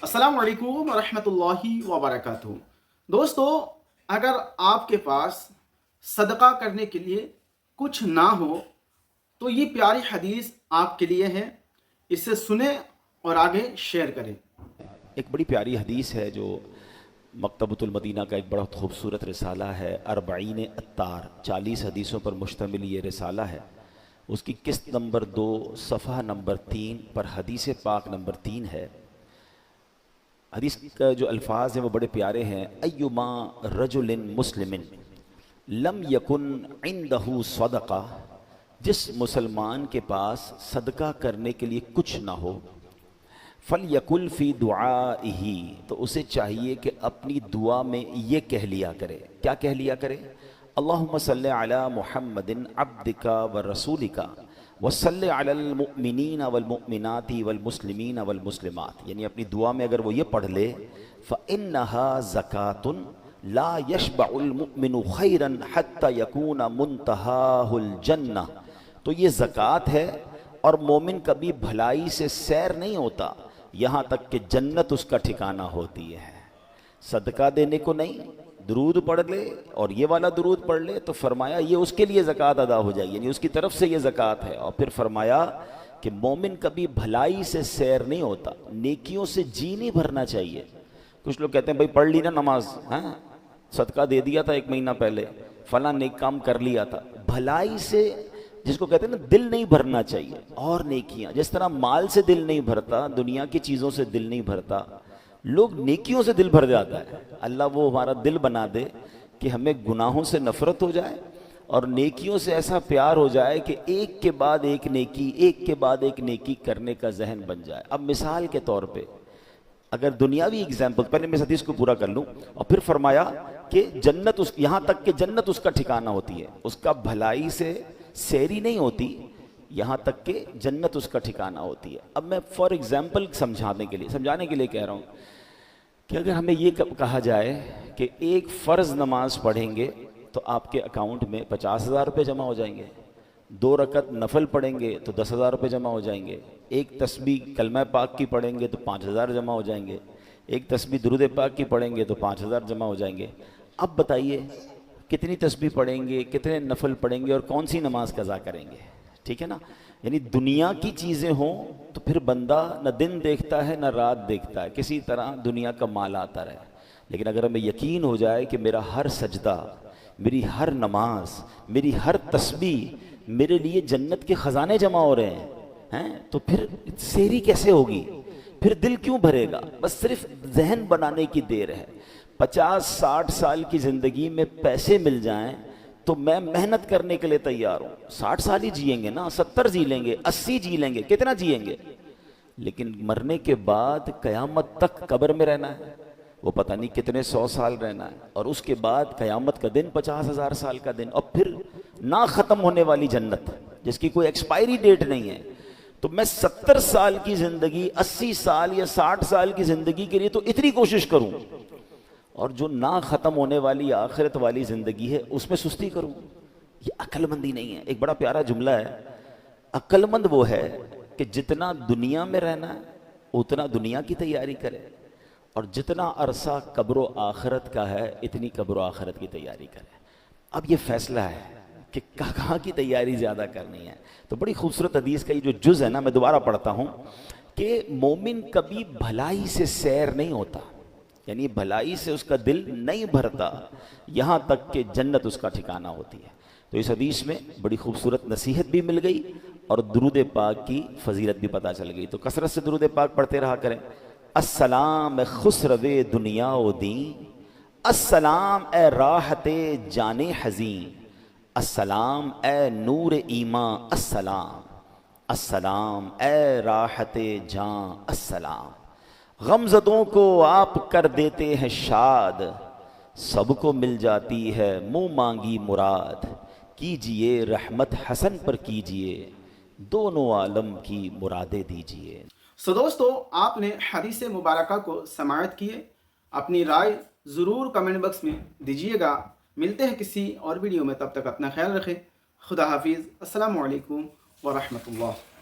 السلام علیکم ورحمۃ اللہ وبرکاتہ۔ دوستو، اگر آپ کے پاس صدقہ کرنے کے لیے کچھ نہ ہو تو یہ پیاری حدیث آپ کے لیے ہے، اسے سنیں اور آگے شیئر کریں۔ ایک بڑی پیاری حدیث ہے جو مکتبۃ المدینہ کا ایک بڑا خوبصورت رسالہ ہے، 40 اطار، 40 حدیثوں پر مشتمل یہ رسالہ ہے۔ اس کی قسط نمبر 2 صفحہ نمبر 3 پر حدیث پاک نمبر 3 ہے۔ حدیث کا جو الفاظ ہیں وہ بڑے پیارے ہیں۔ ایما رجل مسلم لم یکن عندہ صدقہ، جس مسلمان کے پاس صدقہ کرنے کے لیے کچھ نہ ہو، فَلْيَقُلْ فِي دُعَائِهِ، تو اسے چاہیے کہ اپنی دعا میں یہ کہہ لیا کرے۔ کیا کہہ لیا کرے؟ اللہم صلی علی محمد عبدک ورسولک وصلی علی المؤمنین والمؤمنات والمسلمین والمسلمات، یعنی اپنی دعا میں اگر وہ یہ پڑھ لے فَإِنَّهَا زَكَاةٌ لَا يَشْبَعُ الْمُؤْمِنُ خَيْرًا حَتَّى يَكُونَ مُنْتَهَاهُ الْجَنَّةِ، تو یہ زکوٰۃ ہے اور مومن کبھی بھلائی سے سیر نہیں ہوتا یہاں تک کہ جنت اس کا ٹھکانہ ہوتی ہے۔ صدقہ دینے کو نہیں، درود پڑھ لے اور یہ والا درود پڑھ لے تو فرمایا یہ اس کے لیے زکوٰۃ ادا ہو جائے، یعنی اس کی طرف سے یہ زکوٰۃ ہے۔ اور پھر فرمایا کہ مومن کبھی بھلائی سے سیر نہیں ہوتا، نیکیوں سے جی نہیں بھرنا چاہیے۔ کچھ لوگ کہتے ہیں بھائی پڑھ لی نا نماز، صدقہ دے دیا تھا 1 مہینہ پہلے، فلاں نیک کام کر لیا تھا، بھلائی سے جس کو کہتے ہیں نا دل نہیں بھرنا چاہیے۔ اور نیکیاں، جس طرح مال سے دل نہیں بھرتا، دنیا کی چیزوں سے دل نہیں بھرتا، لوگ نیکیوں سے دل بھر جاتا ہے۔ اللہ وہ ہمارا دل بنا دے کہ ہمیں گناہوں سے نفرت ہو جائے اور نیکیوں سے ایسا پیار ہو جائے کہ ایک کے بعد ایک نیکی، ایک کے بعد ایک نیکی کرنے کا ذہن بن جائے۔ اب مثال کے طور پہ اگر دنیاوی اگزامپل، پہلے میں اس حدیث کو پورا کر لوں، اور پھر فرمایا کہ جنت اس، یہاں تک کہ جنت اس کا ٹھکانہ ہوتی ہے، اس کا بھلائی سے سیری نہیں ہوتی یہاں تک کہ جنت اس کا ٹھکانہ ہوتی ہے۔ اب میں فار ایگزامپل سمجھانے کے لیے کہہ رہا ہوں کہ اگر ہمیں یہ کہا جائے کہ ایک فرض نماز پڑھیں گے تو آپ کے اکاؤنٹ میں 50,000 روپے جمع ہو جائیں گے، 2 رکعت نفل پڑھیں گے تو 10,000 روپے جمع ہو جائیں گے، ایک تسبیح کلمہ پاک کی پڑھیں گے تو 5,000 جمع ہو جائیں گے، ایک تسبیح درود پاک کی پڑھیں گے تو 5,000 جمع ہو جائیں گے۔ اب بتائیے کتنی تسبیح پڑھیں گے، کتنے نفل پڑھیں گے اور کون سی نماز قضا کریں گے؟ ٹھیک ہے نا؟ یعنی دنیا کی چیزیں ہوں تو پھر بندہ نہ دن دیکھتا ہے نہ رات دیکھتا ہے، کسی طرح دنیا کا مال آتا رہے۔ لیکن اگر ہمیں یقین ہو جائے کہ میرا ہر سجدہ، میری ہر نماز، میری ہر تسبیح میرے لیے جنت کے خزانے جمع ہو رہے ہیں تو پھر سیری کیسے ہوگی؟ پھر دل کیوں بھرے گا؟ بس صرف ذہن بنانے کی دیر ہے۔ 50-60 سال کی زندگی میں پیسے مل جائیں تو میں محنت کرنے کے لیے تیار ہوں۔ 60 سال ہی جئیں گے نا، 70 جی لیں گے، 80 جی لیں گے، کتنا جئیں گے؟ لیکن مرنے کے بعد قیامت تک قبر میں رہنا ہے، وہ پتہ نہیں کتنے 100 سال رہنا ہے، اور اس کے بعد قیامت کا دن 50,000 سال کا دن، اور پھر نہ ختم ہونے والی جنت جس کی کوئی ایکسپائری ڈیٹ نہیں ہے۔ تو میں 70 سال کی زندگی، 80 سال یا 60 سال کی زندگی کے لیے تو اتنی کوشش کروں، اور جو نہ ختم ہونے والی آخرت والی زندگی ہے اس میں سستی کروں؟ یہ عقل مندی نہیں ہے۔ ایک بڑا پیارا جملہ ہے، عقل مند وہ ہے کہ جتنا دنیا میں رہنا ہے اتنا دنیا کی تیاری کرے، اور جتنا عرصہ قبر و آخرت کا ہے اتنی قبر و آخرت کی تیاری کرے۔ اب یہ فیصلہ ہے کہ کہاں کی تیاری زیادہ کرنی ہے۔ تو بڑی خوبصورت حدیث کا یہ جو جز ہے نا، میں دوبارہ پڑھتا ہوں کہ مومن کبھی بھلائی سے سیر نہیں ہوتا، یعنی بھلائی سے اس کا دل نہیں بھرتا یہاں تک کہ جنت اس کا ٹھکانہ ہوتی ہے۔ تو اس حدیث میں بڑی خوبصورت نصیحت بھی مل گئی اور درود پاک کی فضیلت بھی پتہ چل گئی۔ تو کثرت سے درود پاک پڑھتے رہا کریں۔ السلام خسرو دنیا و دین، السلام اے راحت جان حزین، السلام اے نور ایمان، السلام السلام اے راحت جان، السلام غمزدوں کو آپ کر دیتے ہیں شاد، سب کو مل جاتی ہے منہ مانگی مراد، کیجئے رحمت حسن پر کیجئے، دونوں عالم کی مرادیں دیجئے۔ دوستو، آپ نے حدیث مبارکہ کو سماعت کیے، اپنی رائے ضرور کمنٹ باکس میں دیجیے گا۔ ملتے ہیں کسی اور ویڈیو میں، تب تک اپنا خیال رکھیں۔ خدا حافظ۔ السلام علیکم ورحمۃ اللہ۔